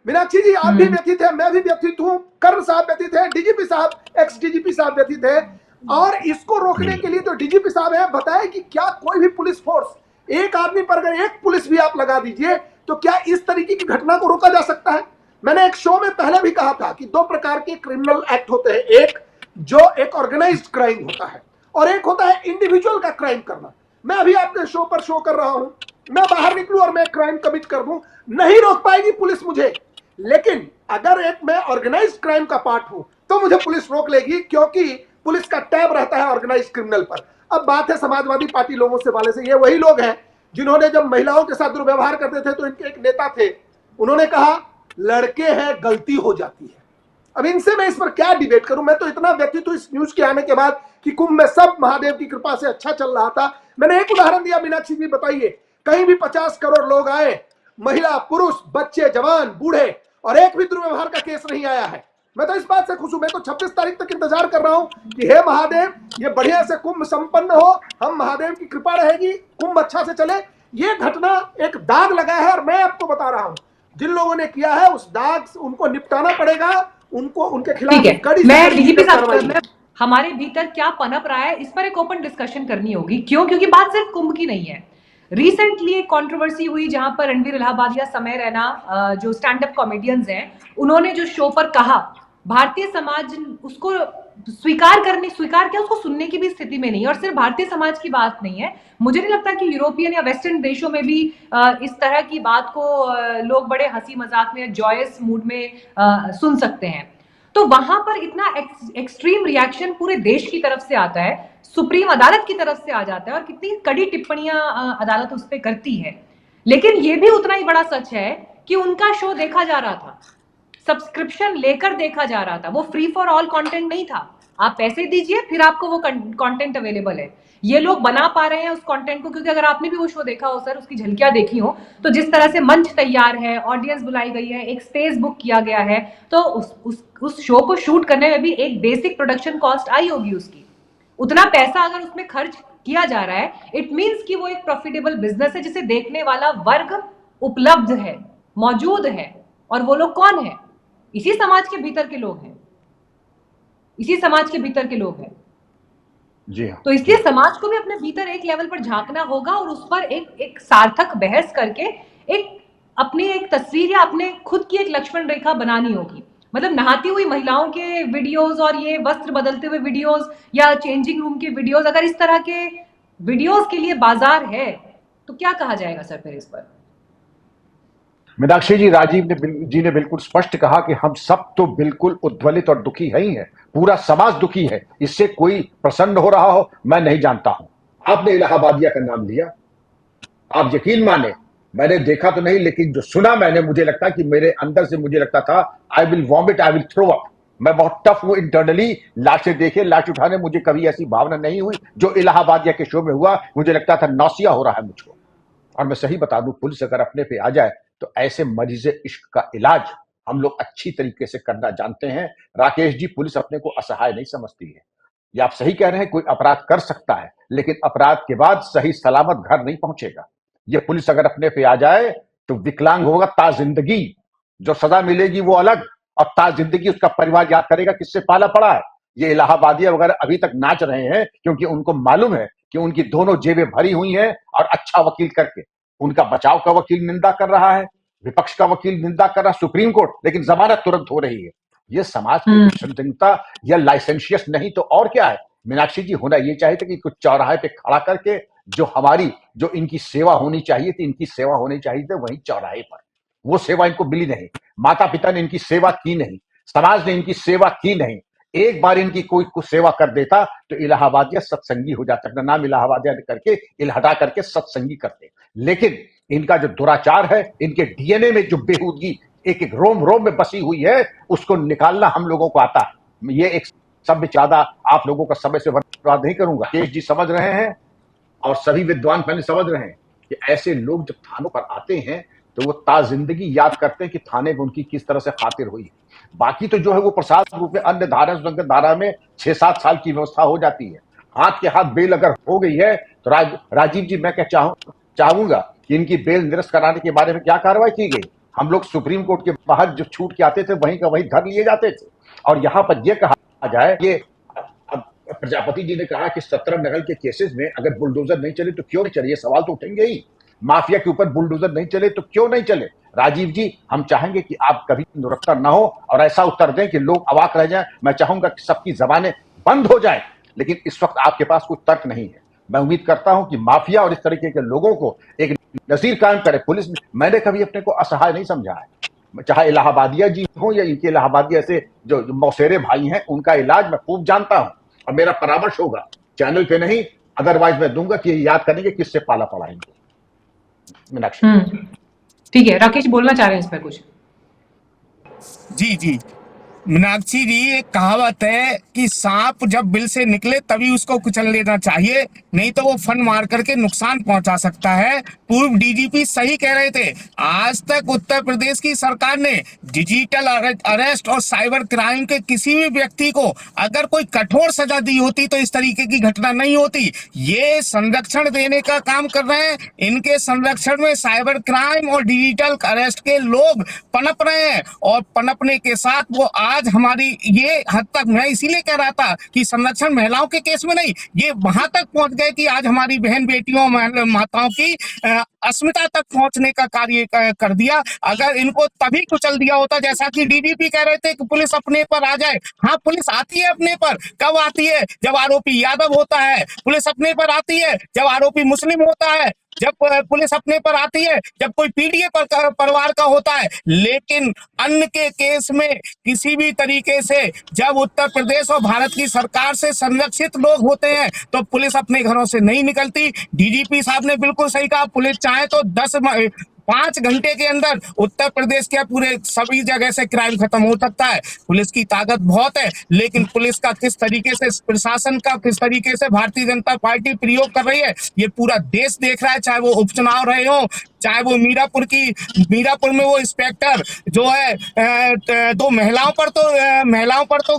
मीनाक्षी जी, आप भी व्यथित है, मैं भी व्यथित हूं, कर्ण साहब व्यथित है, डीजीपी साहब, एक्स डीजीपी साहब व्यथित है। और इसको रोकने के लिए जो डीजीपी साहब है, बताए कि क्या कोई भी पुलिस फोर्स, एक आदमी पर अगर एक पुलिस भी आप लगा दीजिए, तो क्या इस तरीके की घटना को रोका जा सकता है? मैंने एक शो में पहले भी कहा था कि 2 प्रकार के क्रिमिनल एक्ट होते हैं। एक जो एक ऑर्गेनाइज्ड क्राइम होता है, और एक होता है इंडिविजुअल का क्राइम करना। मैं अभी आपके शो पर शो कर रहा हूं, मैं बाहर निकलूं और मैं क्राइम कमिट कर दूं, नहीं रोक पाएगी पुलिस मुझे। लेकिन अगर एक मैं ऑर्गेनाइज्ड क्राइम का पार्ट हूं, तो मुझे पुलिस रोक लेगी, क्योंकि पुलिस का टैब रहता है ऑर्गेनाइज्ड क्रिमिनल पर। अब बात है समाजवादी पार्टी लोगों से वाले से। ये वही लोग हैं जिन्होंने जब महिलाओं के साथ दुर्व्यवहार करते थे, तो इनके एक नेता थे, उन्होंने कहा लड़के हैं, गलती हो जाती है। अब इनसे मैं इस पर क्या डिबेट करूं? मैं तो इतना व्यथित हूं इस न्यूज के आने के बाद कि कुंभ में सब महादेव की कृपा से अच्छा चल रहा था। मैंने एक उदाहरण दिया, मीनाक्षी जी बताइए, कहीं भी 50 करोड़ लोग आए, महिला, पुरुष, बच्चे, जवान, बूढ़े, और एक भी दुर्व्यवहार का केस नहीं आया है। मैं तो इस बात से खुश हूं। मैं तो 26 तारीख तक इंतजार कर रहा हूं कि हे महादेव, ये बढ़िया से कुंभ संपन्न हो, हम महादेव की कृपा रहेगी, कुंभ अच्छा से चले। ये घटना एक दाग लगा है, और मैं आपको बता रहा हूं, जिन लोगों ने किया है उस दाग से उनको निपटाना पड़ेगा, उनको उनके खिलाफ कड़ी मैं डीजीपी साहब, हमारे भीतर क्या पनप रहा है, इस पर एक ओपन डिस्कशन करनी होगी। क्यों? क्योंकि बात सिर्फ कुंभ की नहीं है। रिसेंटली एक कंट्रोवर्सी हुई जहां पर रणवीर इलाहाबादिया, समय रैना, जो स्टैंड अप कॉमेडियंस हैं, उन्होंने जो शो पर कहा, भारतीय समाज उसको स्वीकार किया, उसको सुनने की भी स्थिति में नहीं है। और सिर्फ भारतीय समाज की बात नहीं है, मुझे नहीं लगता कि यूरोपियन या वेस्टर्न देशों में भी इस तरह की बात को लोग बड़े हंसी मजाक में, जॉयस मूड में सुन सकते हैं। तो वहां पर इतना एक्सट्रीम रिएक्शन पूरे देश की तरफ से आता है, सुप्रीम अदालत की तरफ से आ जाता है, और कितनी कड़ी टिप्पणियां अदालत उस पर करती है। लेकिन यह भी उतना ही बड़ा सच है कि उनका शो देखा जा रहा था, सब्सक्रिप्शन लेकर देखा जा रहा था, वो फ्री फॉर ऑल कंटेंट नहीं था। आप पैसे दीजिए, फिर आपको वो कंटेंट अवेलेबल है। ये लोग बना पा रहे हैं उस कंटेंट को, क्योंकि अगर आपने भी वो शो देखा हो सर, उसकी झलकियां देखी हो, तो जिस तरह से मंच तैयार है, ऑडियंस बुलाई गई है, एक स्पेस बुक किया गया है, तो उस शो को शूट करने में भी एक बेसिक प्रोडक्शन कॉस्ट आई होगी उसकी। उतना पैसा अगर उसमें खर्च किया जा रहा है, इट मीन्स कि वो एक प्रॉफिटेबल बिजनेस है, जिसे देखने वाला वर्ग उपलब्ध है, मौजूद है। और वो लोग कौन है? इसी समाज के भीतर के लोग हैं, इसी समाज के भीतर के लोग हैं। जी हाँ। तो इसलिए समाज को भी अपने भीतर एक लेवल पर झांकना होगा और उस पर एक सार्थक बहस करके एक अपनी एक तस्वीर या अपने खुद की एक लक्ष्मण रेखा बनानी होगी। मतलब नहाती हुई महिलाओं के वीडियोस और ये वस्त्र बदलते हुए वीडियोस या चेंजिंग रूम के वीडियोस, अगर इस तरह के वीडियोस के लिए बाजार है, तो क्या कहा जाएगा सर फिर इस पर? मीनाक्षी जी, जी ने बिल्कुल स्पष्ट कहा कि हम सब तो बिल्कुल उद्वेलित और दुखी है ही है, पूरा समाज दुखी है। इससे कोई प्रसन्न हो रहा हो मैं नहीं जानता हूं। आपने इलाहाबादिया का नाम लिया, आप यकीन माने मैंने देखा तो नहीं, लेकिन जो सुना मैंने, मुझे लगता कि मेरे अंदर से मुझे लगता था I will vomit, I will throw up. मैं बहुत टफ हूं इंटरनली। लाशें देखे, लाश उठाने, मुझे कभी ऐसी भावना नहीं हुई जो इलाहाबादिया के शो में हुआ। मुझे लगता था नौसिया हो रहा है मुझको। और मैं सही बता दूं, पुलिस अगर अपने पे आ जाए तो ऐसे मरीज इश्क का इलाज हम लोग अच्छी तरीके से करना जानते हैं। राकेश जी, पुलिस अपने को असहाय नहीं समझती है। ये आप सही कह रहे हैं, कोई अपराध कर सकता है, लेकिन अपराध के बाद सही सलामत घर नहीं पहुंचेगा। ये पुलिस अगर अपने पे आ जाए तो विकलांग होगा ता जिंदगी। जो सजा मिलेगी वो अलग, और ता जिंदगी उसका परिवार याद करेगा किससे पाला पड़ा है। ये इलाहाबादिया वगैरह अभी तक नाच रहे हैं क्योंकि उनको मालूम है कि उनकी दोनों जेबें भरी हुई हैं, और अच्छा वकील करके उनका बचाव का वकील निंदा कर रहा है, विपक्ष का वकील निंदा कर रहा है, सुप्रीम कोर्ट, लेकिन जमानत तुरंत हो रही है। ये समाज की विसंगतता या लाइसेंशियस नहीं तो और क्या है। मीनाक्षी जी, होना ये चाहिए था कि कुछ चौराहे पे खड़ा करके जो इनकी सेवा होनी चाहिए थी, इनकी सेवा होनी चाहिए थी वहीं चौराहे पर। वो सेवा इनको मिली नहीं। माता पिता ने इनकी सेवा की नहीं, समाज ने इनकी सेवा की नहीं। एक बार इनकी कोई कुछ सेवा कर देता तो इलाहाबादिया सत्संगी हो जाता। अपना नाम इलाहाबादिया करके हटा करके सत्संगी करते। लेकिन इनका जो दुराचार है, इनके डीएनए में जो बेहूदगी एक एक रोम रोम में बसी हुई है, उसको निकालना हम लोगों को आता है। ये एक सब ज्यादा आप लोगों का समय से बर्बाद नहीं करूंगा। केश जी समझ रहे हैं और सभी विद्वान पहले समझ रहे हैं कि ऐसे लोग जब थानों पर आते हैं तो वो ता जिंदगी याद करते हैं कि थाने में उनकी किस तरह से खातिर हुई। बाकी तो जो है वो प्रसाद रूप में अन्य धारा धारा में 6-7 साल की व्यवस्था हो जाती है। हाथ के हाथ बेल अगर हो गई है तो राजीव जी, मैं क्या चाहूंगा कि इनकी बेल निरस्त कराने के बारे में क्या कार्रवाई की गई। हम लोग सुप्रीम कोर्ट के बाहर जो छूट के आते थे वहीं का वहीं धर लिए जाते थे। और यहां पर यह कहा जाए, ये प्रजापति जी ने कहा कि 17 नकल के केसेस में अगर बुलडोजर नहीं चले तो क्यों नहीं चले, ये सवाल तो उठेंगे ही। माफिया के ऊपर बुलडोजर नहीं चले तो क्यों नहीं चले। राजीव जी, हम चाहेंगे कि आप कभी निरंतर ना हो और ऐसा उत्तर दें कि लोग अवाक रह जाएं। मैं चाहूंगा कि सबकी जबानें बंद हो जाए, लेकिन इस वक्त आपके पास कोई तर्क नहीं है। मैं उम्मीद करता हूं कि माफिया और इस तरीके के लोगों को एक नजीर कायम करे पुलिस। मैंने कभी अपने को असहाय नहीं समझा है, चाहे इलाहाबादिया जी हो या इनके इलाहाबादिया से जो मौसेरे भाई हैं, उनका इलाज मैं खूब जानता हूं। और मेरा परामर्श होगा, चैनल पे नहीं अदरवाइज मैं दूंगा कि ये याद करेंगे किससे पाला पड़ा इनको। मीनाक्षी, ठीक है, राकेश बोलना चाह रहे हैं इस पर कुछ? जी जी, मीनाक्षी जी, एक कहावत है कि सांप जब बिल से निकले तभी उसको कुचल लेना चाहिए, नहीं तो वो फन मार करके नुकसान पहुंचा सकता है। पूर्व डीजीपी सही कह रहे थे। आज तक उत्तर प्रदेश की सरकार ने डिजिटल अरेस्ट और साइबर क्राइम के किसी भी व्यक्ति को अगर कोई कठोर सजा दी होती तो इस तरीके की घटना नहीं होती। ये संरक्षण देने का काम कर रहे हैं। इनके संरक्षण में साइबर क्राइम और डिजिटल अरेस्ट के लोग पनप रहे हैं, और पनपने के साथ वो आज हमारी ये हद तक, मैं इसीलिए कह रहा था कि संरक्षण महिलाओं के केस में नहीं, ये वहां तक पहुंच गए कि आज हमारी बहन बेटियों माताओं की अस्मिता तक पहुंचने का कार्य कर दिया। अगर इनको तभी कुचल दिया होता, जैसा कि डीजीपी कह रहे थे कि पुलिस अपने पर आ जाए। हाँ, पुलिस आती है अपने पर। कब आती है? जब आरोपी यादव होता है। पुलिस अपने पर आती है जब आरोपी मुस्लिम होता है। जब पुलिस अपने पर आती है जब कोई पीड़ित परिवार का होता है। लेकिन अन्य के केस में किसी भी तरीके से जब उत्तर प्रदेश और भारत की सरकार से संरक्षित लोग होते हैं तो पुलिस अपने घरों से नहीं निकलती। डीजीपी साहब ने बिल्कुल सही कहा, पुलिस चाहे तो 5 घंटे के अंदर उत्तर प्रदेश के पूरे सभी जगह से क्राइम खत्म हो सकता है। पुलिस की ताकत बहुत है, लेकिन पुलिस का किस तरीके से, प्रशासन का किस तरीके से भारतीय जनता पार्टी प्रयोग कर रही है, ये पूरा देश देख रहा है। चाहे वो उपचुनाव रहे हो, चाहे वो मीरापुर में वो इंस्पेक्टर जो है दो महिलाओं पर तो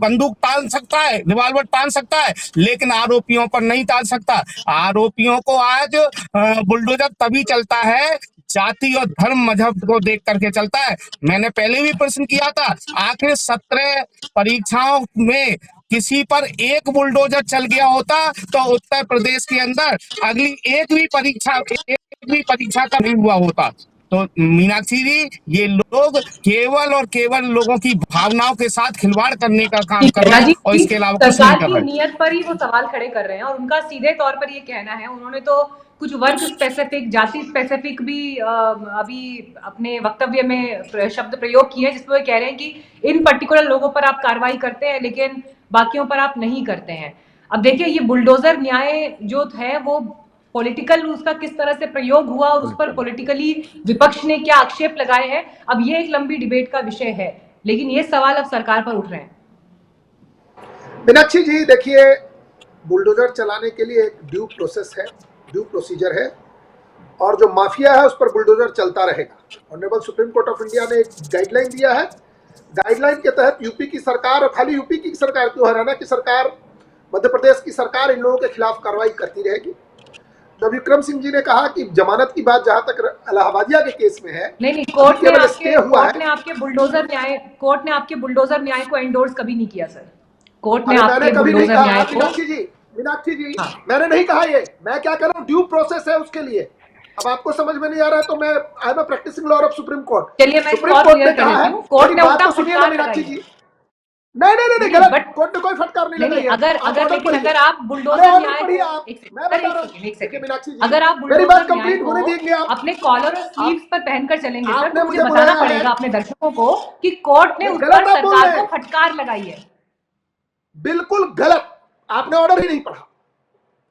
बंदूक तान सकता है, रिवॉल्वर तान सकता है, लेकिन आरोपियों पर नहीं तान सकता। आरोपियों को आज बुलडोजर तभी चलता है, जाति और धर्म मजहब को देख करके चलता है। मैंने पहले भी प्रश्न किया था, आखिर 17 परीक्षाओं में किसी पर एक बुलडोजर चल गया होता तो उत्तर प्रदेश के अंदर अगली एक भी परीक्षा का नहीं हुआ होता। तो मीनाक्षी जी, ये लोग केवल और केवल लोगों की भावनाओं के साथ खिलवाड़ करने का काम कर रहे हैं और इसके अलावा कुछ नहीं सरकार कर की रहे। नियत पर ही वो सवाल खड़े कर रहे हैं और उनका सीधे तौर पर ये कहना है, उन्होंने तो कुछ वर्ग स्पेसिफिक, जाति स्पेसिफिक भी अभी अपने वक्तव्य में शब्द प्रयोग किए हैं, जिसमें वो कह रहे हैं कि इन पर्टिकुलर लोगों पर आप कार्रवाई करते हैं लेकिन बाकियों पर आप नहीं करते हैं। अब देखिए, ये बुलडोजर न्याय जो है वो पॉलिटिकल उसका किस तरह से प्रयोग हुआ और उस पर पॉलिटिकली विपक्ष ने क्या आक्षेप लगाए हैं, अब ये एक लंबी डिबेट का विषय है, लेकिन ये सवाल अब सरकार पर उठ रहे हैं। मीनाक्षी जी देखिए, बुलडोजर चलाने के लिए एक ड्यू प्रोसेस है, ड्यू प्रोसीजर है, और जो माफिया है उस पर बुलडोजर चलता रहेगा। Honourable supreme court of India ने एक गाइडलाइन दिया है। गाइडलाइन के तहत यूपी की सरकार, और खाली यूपी की सरकार क्यों, हरियाणा की सरकार, मध्य प्रदेश की सरकार इन लोगों के खिलाफ कार्रवाई करती रहेगी। जब विक्रम सिंह जी ने कहा कि जमानत की बात जहां तक इलाहाबादिया के केस में है, नहीं, कोर्ट ने आपके बुलडोजर न्याय को एंडोर्स कभी नहीं किया सर। कोर्ट ने आपके बुलडोजर न्याय को, मीनाक्षी जी मैंने नहीं कहा ये, मैं क्या कर रहा हूँ, ड्यू प्रोसेस है उसके लिए। अब आपको समझ में नहीं आ रहा है तो मैं I am a practising lawyer of Supreme Court. चलिए मैं सुप्रीम कोर्ट ने कहा है, कोर्ट ने उल्टा सुनिए मीनाक्षी जी, नहीं गलत, कोर्ट ने कोई फटकार नहीं लगाई है। अगर आप बुलडोजर न्याय, अगर आप बुलडोजर न्याय को अपने कॉलर और स्लीव्स पर पहनकर चलेंगे सर, तो मुझे बताना पड़ेगा अपने दर्शकों को कि कोर्ट ने उस पर सरकार को फटकार लगाई है। बिल्कुल गलत, आपने ऑर्डर ही नहीं पढ़ा।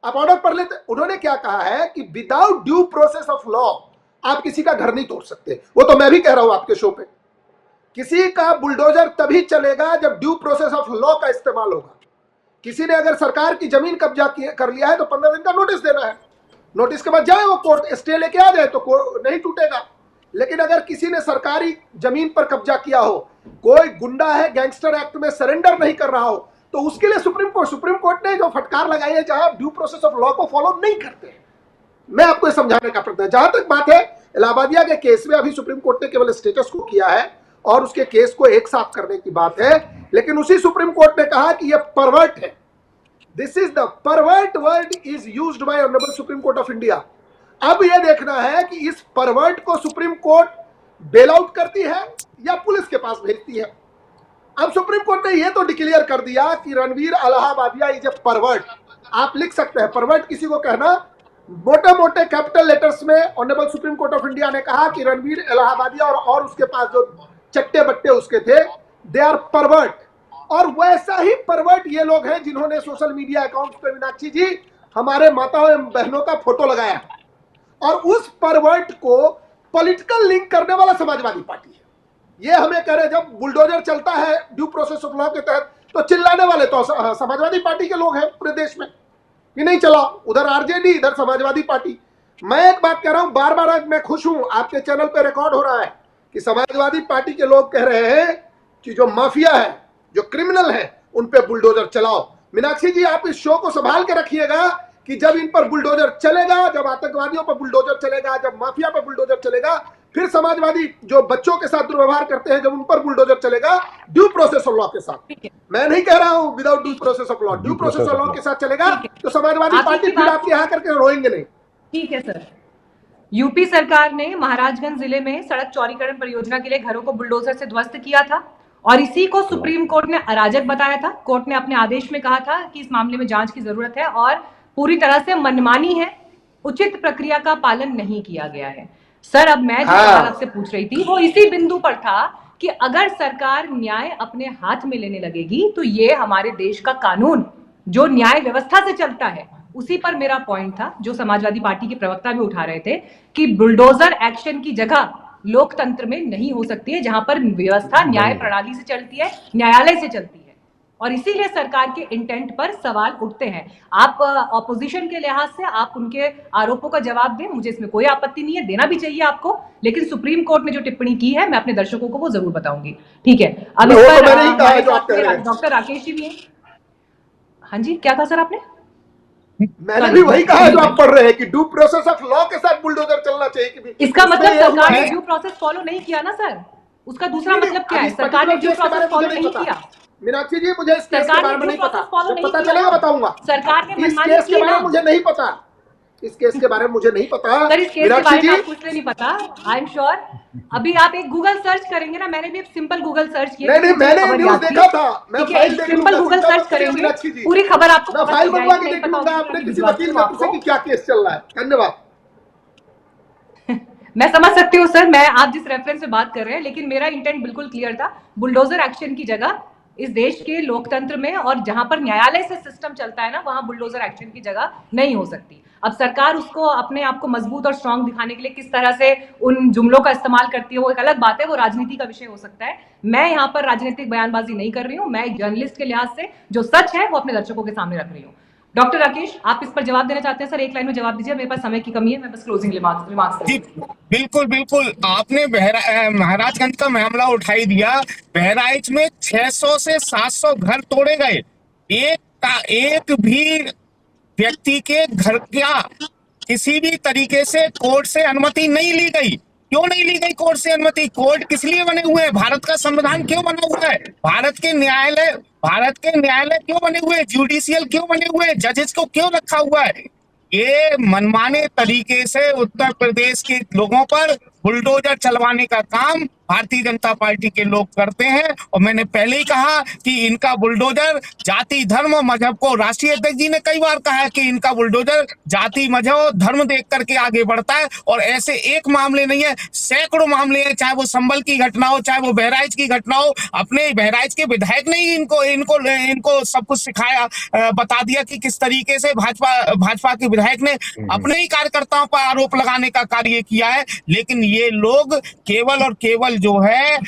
आप ऑर्डर पढ़ लेते। उन्होंने क्या कहा है कि without due process of law आप किसी का घर नहीं तोड़ सकते। वो तो मैं भी कह रहा हूं आपके शो पे, किसी का बुलडोजर तभी चलेगा जब ड्यू प्रोसेस ऑफ लॉ का इस्तेमाल होगा। किसी ने अगर सरकार की जमीन कब्जा कर लिया है तो 15 दिन का नोटिस देना है, नोटिस के बाद जाए वो कोर्ट, स्टे लेके आ जाए तो नहीं टूटेगा। लेकिन अगर किसी ने सरकारी जमीन पर कब्जा किया हो, कोई गुंडा है, गैंगस्टर एक्ट में सरेंडर नहीं कर रहा हो, तो उसके लिए सुप्रीम कोर्ट ने जो फटकार लगाई है, जहां ड्यू प्रोसेस ऑफ लॉ को फॉलो नहीं करते। मैं आपको समझाने का प्रयत्न है। जहां तक बात है इलाहाबादिया के केस में, अभी सुप्रीम कोर्ट ने केवल स्टेटस को किया है और उसके केस को एक साथ करने की बात है, लेकिन उसी सुप्रीम कोर्ट ने कहा कि यह परवर्ट है। This is the pervert word is used by honourable supreme court of India. अब यह देखना है कि इस परवर्ट को सुप्रीम कोर्ट बेल आउट करती है या पुलिस के पास भेजती है। अब सुप्रीम कोर्ट ने यह तो डिक्लेयर कर दिया कि Ranveer Allahbadia is a pervert. आप लिख सकते हैं परवर्ट किसी को कहना, मोटे मोटे कैपिटल लेटर्स में honourable supreme court of India ने कहा कि रणवीर इलाहाबादिया और उसके पास जो चट्टे बट्टे उसके थे, दे आर परवर्ट। और वैसा ही परवर्ट ये लोग हैं जिन्होंने सोशल मीडिया अकाउंट पे, मीनाक्षी जी, हमारे माताओं एवं बहनों का फोटो लगाया, और उस परवर्ट को पॉलिटिकल लिंक करने वाला समाजवादी पार्टी है। ये हमें कह रहे, जब बुलडोजर चलता है ड्यू प्रोसेस ऑफ लॉ के तहत, तो चिल्लाने वाले तो समाजवादी पार्टी के लोग हैं पूरे देश में कि नहीं चला, उधर आरजेडी, इधर समाजवादी पार्टी। मैं एक बात कह रहा हूं, बार बार, आज मैं खुश हूं, आपके चैनल पे रिकॉर्ड हो रहा है कि समाजवादी पार्टी के लोग कह रहे हैं कि जो माफिया है, जो क्रिमिनल है, उन पे बुलडोजर चलाओ। मीनाक्षी जी, आप इस शो को संभाल के रखिएगा कि जब इन पर बुलडोजर चलेगा, जब आतंकवादियों पर बुलडोजर चलेगा, जब माफिया पर बुलडोजर चलेगा, फिर समाजवादी जो बच्चों के साथ दुर्व्यवहार करते हैं, जब उन पर बुलडोजर चलेगा ड्यू प्रोसेस ऑफ लॉ के साथ। मैं नहीं कह रहा हूं without due process of law, due process of law के साथ चलेगा तो समाजवादी पार्टी फिर आपके यहाँ करके रोएंगे नहीं। ठीक है सर। यूपी सरकार ने महाराजगंज जिले में सड़क चौड़ीकरण परियोजना के लिए घरों को बुलडोजर से ध्वस्त किया था और इसी को सुप्रीम कोर्ट ने अराजक बताया था। कोर्ट ने अपने आदेश में कहा था कि इस मामले में जांच की जरूरत है और पूरी तरह से मनमानी है, उचित प्रक्रिया का पालन नहीं किया गया है। सर, अब मैं जो सवाल आपसे पूछ रही थी वो इसी बिंदु पर था कि अगर सरकार न्याय अपने हाथ में लेने लगेगी तो ये हमारे देश का कानून जो न्याय व्यवस्था से चलता है उसी पर मेरा पॉइंट था जो समाजवादी पार्टी के प्रवक्ता भी उठा रहे थे कि बुलडोजर एक्शन की जगह लोकतंत्र में नहीं हो सकती है, जहां पर व्यवस्था न्याय प्रणाली से चलती है, न्यायालय से चलती है। और इसीलिए सरकार के इंटेंट पर सवाल उठते हैं। आप ऑपोजिशन के लिहाज से आप उनके आरोपों का जवाब दें, मुझे इसमें कोई आपत्ति नहीं है, देना भी चाहिए आपको, लेकिन सुप्रीम कोर्ट ने जो टिप्पणी की है मैं अपने दर्शकों को वो जरूर बताऊंगी। ठीक है, अब इस वो तो पर मैंने ही कहा है जो आप हमारे कह रहे साथ हैं। डॉक्टर राकेश जी भी हैं। हाँ जी, क्या कहा सर आपने? मैंने भी वही कहा है जो आप पढ़ रहे हैं कि ड्यू प्रोसेस ऑफ लॉ के साथ बुलडोजर चलना चाहिए कि इसका इसमें मतलब ये हुआ सरकार ने है। ड्यू प्रोसेस फॉलो नहीं किया ना सर, उसका दूसरा नहीं, मतलब क्या अब है? इस सरकार ने particular ड्यू केस के बारे प्रोसेस में मुझे फॉलो नहीं नहीं पता। किया। मीनाक्षी जी, मुझे इस केस के सरकार बारे ने में ड्यू नहीं पता, प्रोसेस फॉलो जब नहीं पता किया चलेगा ना। बताऊंगा। सरकार ने इस मनमानी केस की के है बारे ना। में मुझे नहीं पता, इस केस के बारे में मुझे नहीं पता। सर, इस केस के मीनाक्षी बारे में जी, आपको इसलिए नहीं पता, आई एम श्योर। अभी आप एक गूगल सर्च करेंगे ना, मैंने भी एक सिंपल गूगल सर्च किया, नहीं, क्योंकि मैंने मुझे खबर न्यूज याद थी। देखा था, मैं ठीक है, फाइल एक देख सिंपल लूंगा, गूगल चिंता सर्च मत करिए करेंगे, मीनाक्षी जी। पूरी खबर आपको मैं पता फाइल चल मंगवा जाएगी। के नहीं देख पता लूंगा होगी, अपने मैं किसी भिजवाती वकील हूँ मित्र से आपको। कि क्या केस चल रहा है। धन्यवाद। मैं समझ सकती हूँ सर, मैं आप जिस रेफरेंस से बात कर रहे हैं, लेकिन मेरा इंटेंट बिल्कुल क्लियर था। बुलडोजर एक्शन की जगह इस देश के लोकतंत्र में और जहां पर न्यायालय से सिस्टम चलता है ना, वहां बुलडोजर एक्शन की जगह नहीं हो सकती। अब सरकार उसको अपने आप को मजबूत और स्ट्रांग दिखाने के लिए किस तरह से उन जुमलों का इस्तेमाल करती है, वो एक अलग बात है, वो राजनीति का विषय हो सकता है। मैं यहाँ पर राजनीतिक बयानबाजी नहीं कर रही हूँ, मैं एक जर्नलिस्ट के लिहाज से जो सच है वो अपने दर्शकों के सामने रख रही हूँ। डॉक्टर राकेश, आप इस पर जवाब देना चाहते हैं? सर, एक लाइन में जवाब दीजिए, मेरे पास समय की कमी है, मैं बस क्लोजिंग रिमार्क्स जी बिल्कुल बिल्कुल, आपने महाराजगंज का मामला उठाई दिया। बहराइच में 600 से 700 घर तोड़े गए, एक भी व्यक्ति के घर का किसी भी तरीके से कोर्ट से अनुमति नहीं ली गई। क्यों नहीं ली गई कोर्ट से अनुमति? कोर्ट किस लिए बने हुए हैं? भारत का संविधान क्यों बना हुआ है? भारत के न्यायालय क्यों बने हुए हैं? जुडिशियल क्यों बने हुए हैं? जजेस को क्यों रखा हुआ है? ये मनमाने तरीके से उत्तर प्रदेश के लोगों पर बुलडोजर चलवाने का काम भारतीय जनता पार्टी के लोग करते हैं। और मैंने पहले ही कहा कि इनका बुलडोजर जाति धर्म और मजहब को, राष्ट्रीय अध्यक्ष जी ने कई बार कहा है कि इनका बुलडोजर जाति मजहब और धर्म देख करके आगे बढ़ता है। और ऐसे एक मामले नहीं है, सैकड़ों मामले हैं, चाहे वो संभल की घटना हो, चाहे वो बहराइच की घटना हो। अपने बहराइच के विधायक ने ही इनको सब कुछ सिखाया, बता दिया कि किस तरीके से भाजपा के विधायक ने अपने ही कार्यकर्ताओं पर आरोप लगाने का कार्य किया है। लेकिन ये लोग केवल और केवल जो है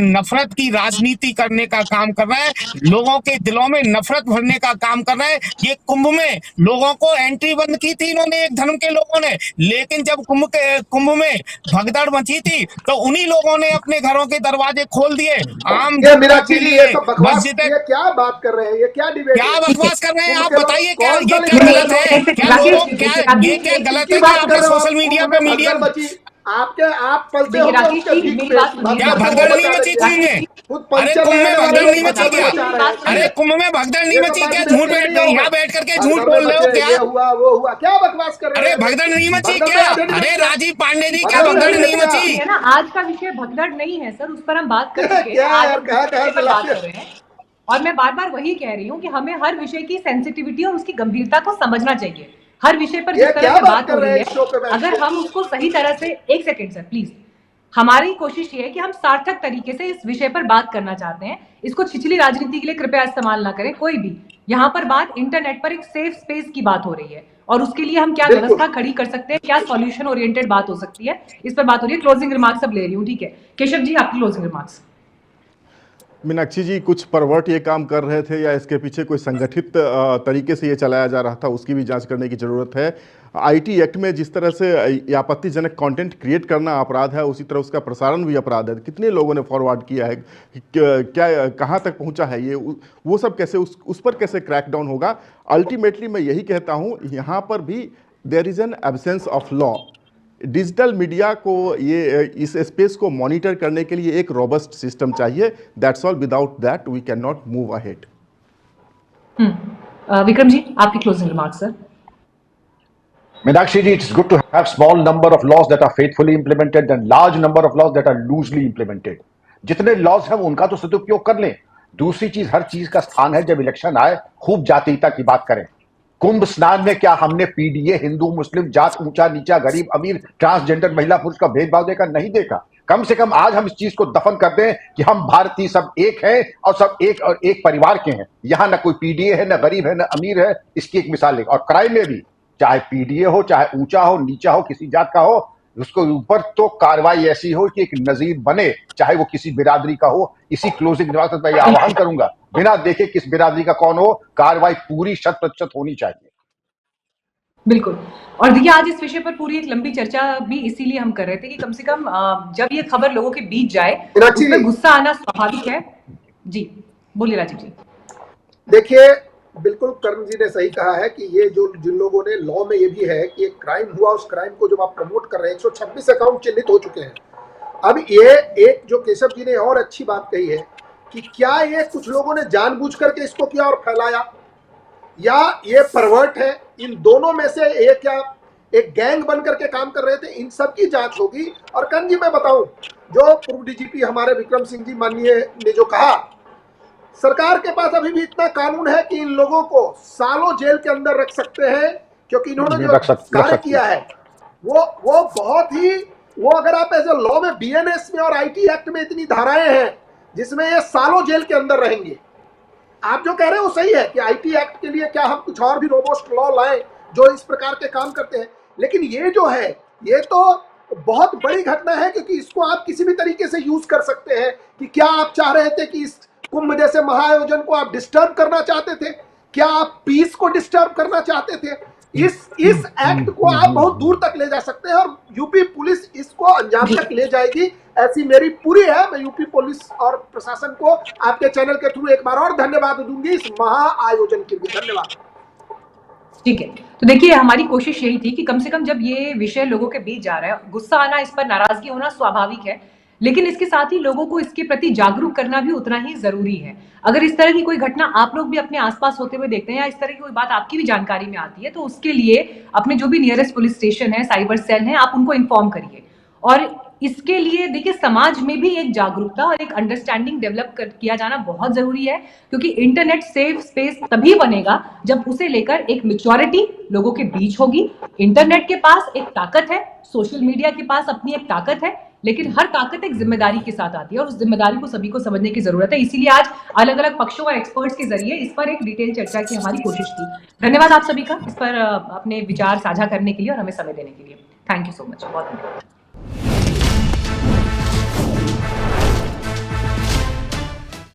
नफरत की राजनीति करने का काम कर रहे हैं, लोगों के दिलों में नफरत भरने का काम कर रहे हैं। ये कुंभ में लोगों को एंट्री बंद की थी इन्होंने, एक धर्म के लोगों ने, लेकिन जब कुंभ में भगदड़ मची थी तो उन्हीं लोगों ने अपने घरों के दरवाजे खोल दिए। आम ये मीनाक्षी जी, ये सब बकवास, मस्जिदें, ये क्या बात कर रहे हैं, ये क्या डिबेट क्या है? बकवास कर रहे हैं आप? कुंभ के लोग बताइए, क्या कौन सा ये क्या लेकर गलत है? क्या लोगों राकेश क्या जी, गलत की है कि बात कर आपने रहे हो? सोशल मीडिया कुंभ पे में मीडिया भगदड़ मची, आप पलते देखिए होंगे राकेश उसके जी, भीख मेरी पे, बात सुनिए। क्या भगदड़ भगदड़ को नहीं बचा मची रही थी है। इनमें? खुद अरे पंचर कुंभ में लगाने भगदड़ वाले नहीं मची भगदड़ क्या? मचा रहे हैं। अरे कुंभ में भगदड़ नहीं ये सब मची बात क्या? देश झूठ में नहीं यहाँ होगा। बैठ करके झूठ भगदड़ में बोल रहे हो मचे, क्या? ये हुआ वो हुआ, क्या बकवास कर रहे अरे हैं? भगदड़ नहीं मची भगदड़ क्या? में भगदड़ अरे नहीं राजीव पांडे जी, क्या भगदड़ भगदड़ नहीं क्या? मची? है ना, आज का विषय भगदड़ नहीं है सर, उस पर हम बात कर चुके हैं। क्या आज यार, हम कहाँ दूसरे विषय से पर बात लाते कर रहे हैं, और मैं बार बार वही कह रही हूँ कि हमें हर विषय की सेंसिटिविटी और उसकी गंभीरता को समझना चाहिए। हर विषय पर ये जिस तरह क्या से बात बात कर हो रहे रही हैं इस शो पे है, बैठ अगर के? हम उसको सही तरह से, एक सेकेंड सर प्लीज, हमारी कोशिश ये है कि हम सार्थक तरीके से इस विषय पर बात करना चाहते हैं। इसको छिछली राजनीति के लिए कृपया इस्तेमाल ना करें कोई भी। यहाँ पर बात इंटरनेट पर एक सेफ स्पेस की बात हो रही है, और उसके लिए हम क्या बिल्कुल। व्यवस्था खड़ी कर सकते हैं, क्या सॉल्यूशन ओरिएंटेड बात हो सकती है, इस पर बात हो रही है। क्लोजिंग रिमार्क्स अब ले रही हूँ, ठीक है? केशव जी, आपकी क्लोजिंग रिमार्क्स। मीनाक्षी जी, कुछ परवर्ट ये काम कर रहे थे या इसके पीछे कोई संगठित तरीके से ये चलाया जा रहा था, उसकी भी जांच करने की जरूरत है। आईटी एक्ट में जिस तरह से आपत्तिजनक कंटेंट क्रिएट करना अपराध है, उसी तरह उसका प्रसारण भी अपराध है। कितने लोगों ने फॉरवर्ड किया है, क्या कहाँ तक पहुँचा है ये, वो सब कैसे उस पर कैसे क्रैकडाउन होगा? अल्टीमेटली मैं यही कहता हूँ, यहाँ पर भी there is an absence of law. Digital media को ये इस स्पेस को मॉनिटर करने के लिए एक रोबस्ट सिस्टम चाहिए। That's all, without that we can not move ahead. Vikram ji, आपकी closing remarks sir. Meenakshi ji, it's good to have small number of laws that are faithfully implemented and large number of laws that are loosely implemented. जितने laws हैं उनका तो सदुपयोग कर लें। दूसरी चीज, हर चीज का स्थान है, जब इलेक्शन आए खूब जातीयता की बात करें। कुंभ स्नान में क्या हमने पीडीए, हिंदू मुस्लिम, जात ऊंचा नीचा, गरीब अमीर, ट्रांसजेंडर महिला पुरुष का भेदभाव देखा? नहीं देखा। कम से कम आज हम इस चीज को दफन कर दें कि हम भारतीय सब एक हैं और सब एक और एक परिवार के हैं। यहाँ न कोई पीडीए है, न गरीब है, न अमीर है। इसकी एक मिसाल लें। और क्राइम में भी चाहे पीडीए हो, चाहे ऊंचा हो, नीचा हो, किसी जात का हो, उसको ऊपर तो कार्रवाई ऐसी हो कि एक नजीर बने, चाहे वो किसी बिरादरी का हो। इसी क्लोजिंग रिमार्क में मैं आह्वान करूंगा, बिना देखे किस बिरादरी का कौन हो, कार्रवाई पूरी 100% होनी चाहिए। बिल्कुल। और देखिए आज इस विषय पर पूरी एक लंबी चर्चा भी इसीलिए हम कर रहे थे कि कम से कम जब ये खबर लोगों के बीच जाए, उसमें गुस्सा आना स्वाभाविक है। जी बोलिए राजीव जी। देखिए, बिल्कुल कर्ण जी ने सही कहा है कि ये जो जिन लोगों ने लॉ में ये भी है कि एक क्राइम हुआ, उस क्राइम को जब आप प्रमोट कर रहे हैं, 126 अकाउंट चिन्हित हो चुके हैं। अब ये एक जो केशव जी ने और अच्छी बात कही है कि क्या ये कुछ लोगों ने जानबूझ करके इसको किया और फैलाया, या ये परवर्ट है, इन दोनों में से एक या एक गैंग बन करके काम कर रहे थे, इन सब की जांच होगी। और कर्ण जी मैं बताऊं, जो पूर्व डीजीपी हमारे विक्रम सिंह जी माननीय ने जो कहा, सरकार के पास अभी भी इतना कानून है कि इन लोगों को सालों जेल के अंदर रख सकते हैं, क्योंकि इन्होंने जो कार्य किया है वो बहुत ही, वो अगर आप एज ए लॉ में बीएनएस में और आईटी एक्ट में इतनी धाराएं हैं जिसमें ये सालों जेल के अंदर रहेंगे। आप जो कह रहे हैं वो सही है कि आईटी एक्ट के लिए क्या हम कुछ और भी रोबोस्ट लॉ लाएं जो इस प्रकार के काम करते हैं, लेकिन ये जो है ये तो बहुत बड़ी घटना है, क्योंकि इसको आप किसी भी तरीके से यूज कर सकते हैं। कि क्या आप चाह रहे थे कि इस कुंभ जैसे महाआयोजन को आप डिस्टर्ब करना चाहते थे? क्या आप पीस को डिस्टर्ब करना चाहते थे? इस एक्ट को आप बहुत दूर तक ले जा सकते हैं और यूपी पुलिस इसको अंजाम तक ले जाएगी, ऐसी मेरी पूरी है। मैं यूपी पुलिस और प्रशासन को आपके चैनल के थ्रू एक बार और धन्यवाद दूंगी इस महाआयोजन के लिए। धन्यवाद। ठीक है, तो देखिए हमारी कोशिश यही थी कि कम से कम जब ये विषय लोगों के बीच जा रहा है, गुस्सा आना, इस पर नाराजगी होना स्वाभाविक है, लेकिन इसके साथ ही लोगों को इसके प्रति जागरूक करना भी उतना ही जरूरी है। अगर इस तरह की कोई घटना आप लोग भी अपने आसपास होते हुए देखते हैं या इस तरह की कोई बात आपकी भी जानकारी में आती है, तो उसके लिए अपने जो भी नियरेस्ट पुलिस स्टेशन है, साइबर सेल है, आप उनको इन्फॉर्म करिए। और इसके लिए देखिए समाज में भी एक जागरूकता और एक अंडरस्टैंडिंग डेवलप किया जाना बहुत जरूरी है, क्योंकि इंटरनेट सेफ स्पेस तभी बनेगा जब उसे लेकर एक मैच्योरिटी लोगों के बीच होगी। इंटरनेट के पास एक ताकत है, सोशल मीडिया के पास अपनी एक ताकत है, लेकिन हर ताकत एक जिम्मेदारी के साथ आती है और उस जिम्मेदारी को सभी को समझने की जरूरत है। इसीलिए आज अलग अलग पक्षों और एक्सपर्ट्स के जरिए इस पर एक डिटेल चर्चा की हमारी कोशिश थी। धन्यवाद आप सभी का इस पर अपने विचार साझा करने के लिए और हमें समय देने के लिए। Thank you so much. बहुत धन्यवाद।